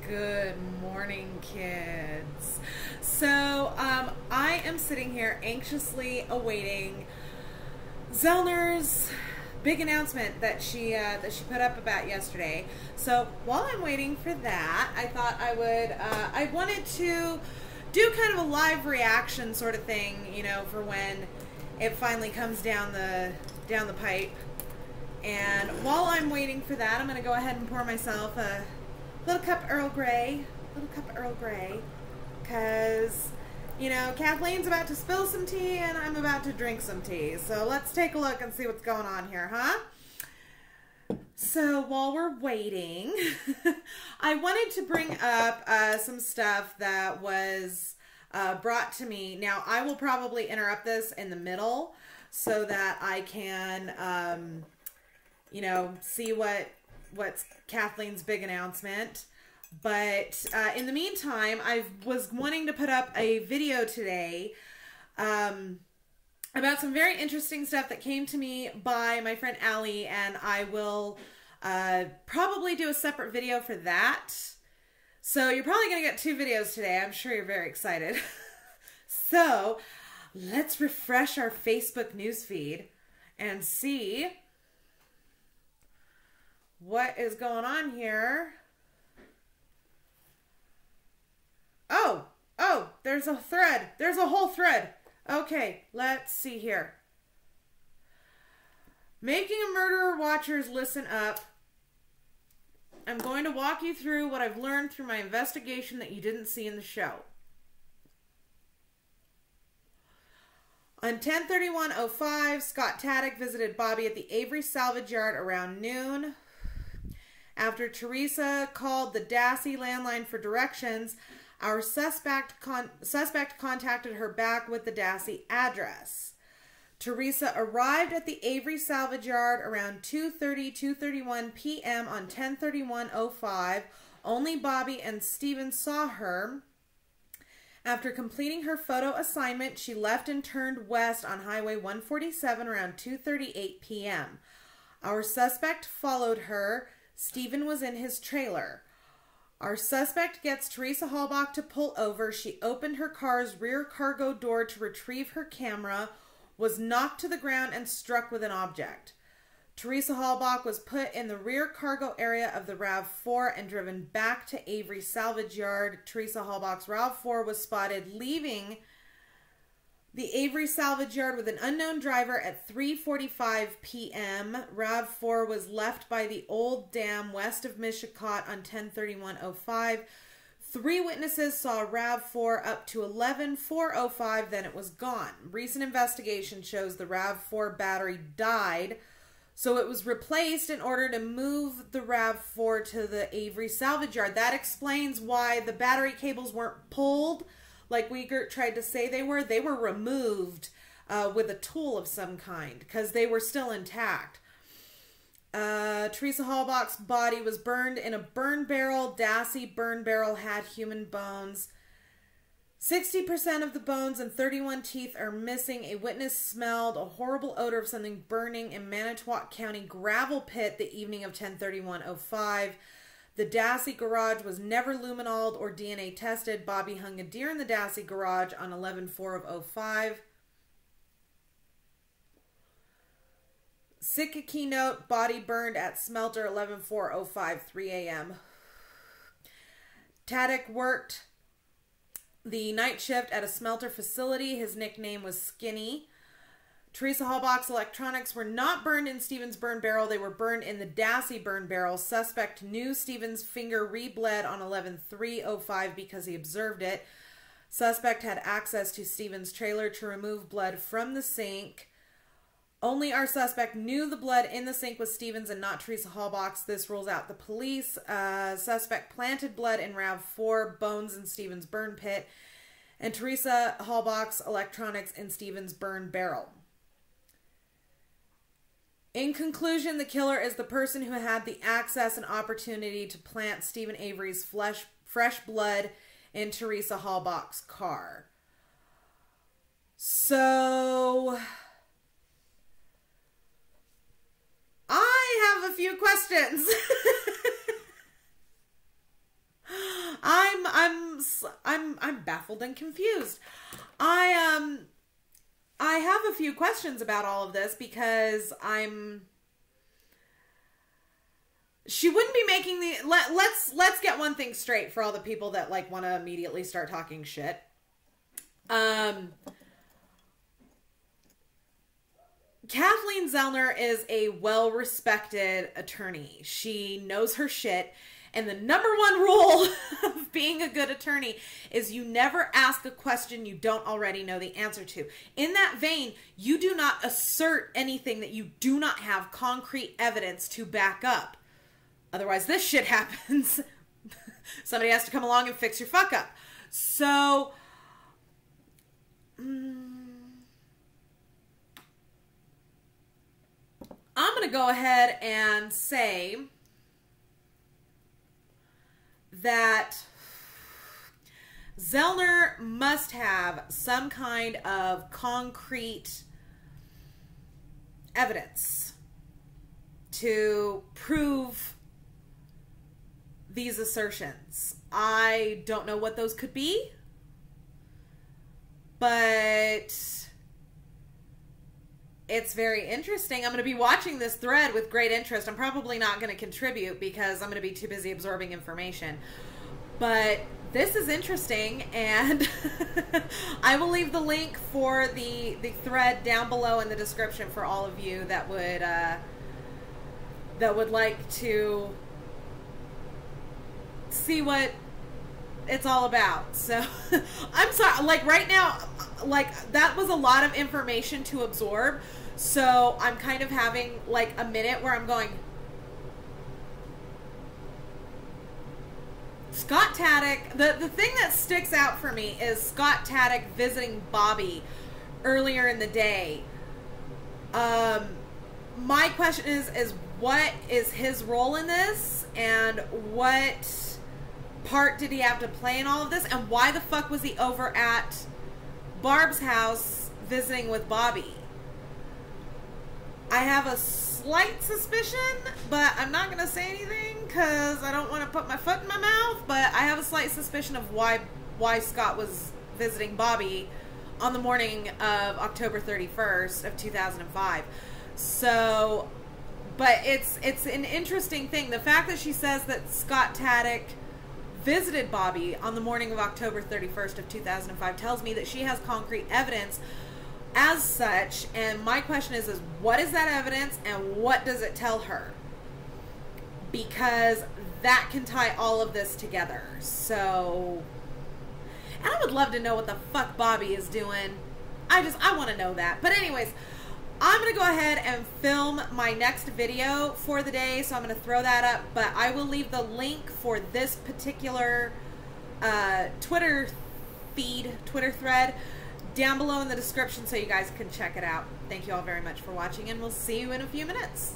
Good morning, kids. I am sitting here anxiously awaiting Zellner's big announcement that she put up about yesterday. So while I'm waiting for that, I thought I wanted to do kind of a live reaction sort of thing, you know, for when it finally comes down the pipe. And while I'm waiting for that, I'm going to go ahead and pour myself a little cup of Earl Grey, because, you know, Kathleen's about to spill some tea and I'm about to drink some tea. So let's take a look and see what's going on here, huh? So while we're waiting, I wanted to bring up some stuff that was brought to me. Now, I will probably interrupt this in the middle so that I can, you know, see what's Kathleen's big announcement. But in the meantime, I was wanting to put up a video today about some very interesting stuff that came to me by my friend Allie, and I will probably do a separate video for that. So you're probably going to get two videos today. I'm sure you're very excited. So let's refresh our Facebook newsfeed and see what is going on here. Oh, there's a thread. There's a whole thread. Okay, let's see here. Making a Murderer watchers, listen up. I'm going to walk you through what I've learned through my investigation that you didn't see in the show. On 10/31/05, Scott Taddick visited Bobby at the Avery salvage yard around noon. After Teresa called the Dassey landline for directions, our suspect contacted her back with the Dassey address. Teresa arrived at the Avery salvage yard around 2:31 p.m. on 10/31/05. Only Bobby and Steven saw her. After completing her photo assignment, she left and turned west on Highway 147 around 2:38 p.m. Our suspect followed her. Steven was in his trailer. Our suspect gets Teresa Halbach to pull over. She opened her car's rear cargo door to retrieve her camera, was knocked to the ground, and struck with an object. Teresa Halbach was put in the rear cargo area of the RAV4 and driven back to Avery salvage yard. Teresa Halbach's RAV4 was spotted leaving the Avery salvage yard with an unknown driver at 3:45 p.m. RAV4 was left by the old dam west of Mishicot on 10/31/05. 3 witnesses saw RAV4 up to 11/4/05, then it was gone. Recent investigation shows the RAV4 battery died, so it was replaced in order to move the RAV4 to the Avery salvage yard. That explains why the battery cables weren't pulled like Wiegert tried to say they were. They were removed with a tool of some kind because they were still intact. Teresa Halbach's body was burned in a burn barrel. Dassey burn barrel had human bones. 60% of the bones and 31 teeth are missing. A witness smelled a horrible odor of something burning in Manitowoc County gravel pit the evening of 10/31/05. The Dassey garage was never luminoled or DNA tested. Bobby hung a deer in the Dassey garage on 11/4/05. Sitka keynote, body burned at smelter 11/4/05, 3 a.m. Taddick worked the night shift at a smelter facility. His nickname was Skinny. Teresa Halbach's electronics were not burned in Steven's burn barrel. They were burned in the Dassey burn barrel. Suspect knew Steven's finger re-bled on 11/3/05 because he observed it. Suspect had access to Steven's trailer to remove blood from the sink. Only our suspect knew the blood in the sink was Steven's and not Teresa Halbach's. This rules out the police. Suspect planted blood in RAV4, bones in Steven's burn pit, and Teresa Halbach's electronics in Steven's burn barrel. In conclusion, the killer is the person who had the access and opportunity to plant Steven Avery's fresh blood in Teresa Halbach's car. So I have a few questions. I'm baffled and confused. I have a few questions about all of this because she wouldn't be making the let's get one thing straight for all the people that like want to immediately start talking shit. Kathleen Zellner is a well-respected attorney. She knows her shit. And the number one rule of being a good attorney is you never ask a question you don't already know the answer to. In that vein, you do not assert anything that you do not have concrete evidence to back up. Otherwise, this shit happens. Somebody has to come along and fix your fuck up. So, I'm going to go ahead and say that Zellner must have some kind of concrete evidence to prove these assertions. I don't know what those could be, but it's very interesting. I'm going to be watching this thread with great interest. I'm probably not going to contribute because I'm going to be too busy absorbing information. But this is interesting, and I will leave the link for the thread down below in the description for all of you that would like to see what it's all about. So I'm sorry, like right now, like that was a lot of information to absorb. So I'm kind of having like a minute where I'm going, Scott Taddick, the thing that sticks out for me is Scott Taddick visiting Bobby earlier in the day. My question is what is his role in this, and what part did he have to play in all of this, and why the fuck was he over at Barb's house visiting with Bobby? I have a slight suspicion, but I'm not going to say anything because I don't want to put my foot in my mouth, but I have a slight suspicion of why Scott was visiting Bobby on the morning of October 31st of 2005. So, but it's an interesting thing. The fact that she says that Scott Taddick visited Bobby on the morning of October 31st of 2005 tells me that she has concrete evidence as such, and my question is what is that evidence and what does it tell her? Because that can tie all of this together. So, and I would love to know what the fuck Bobby is doing. I want to know that. But anyways, I'm going to go ahead and film my next video for the day, so I'm going to throw that up, but I will leave the link for this particular Twitter thread down below in the description so you guys can check it out. Thank you all very much for watching, and we'll see you in a few minutes.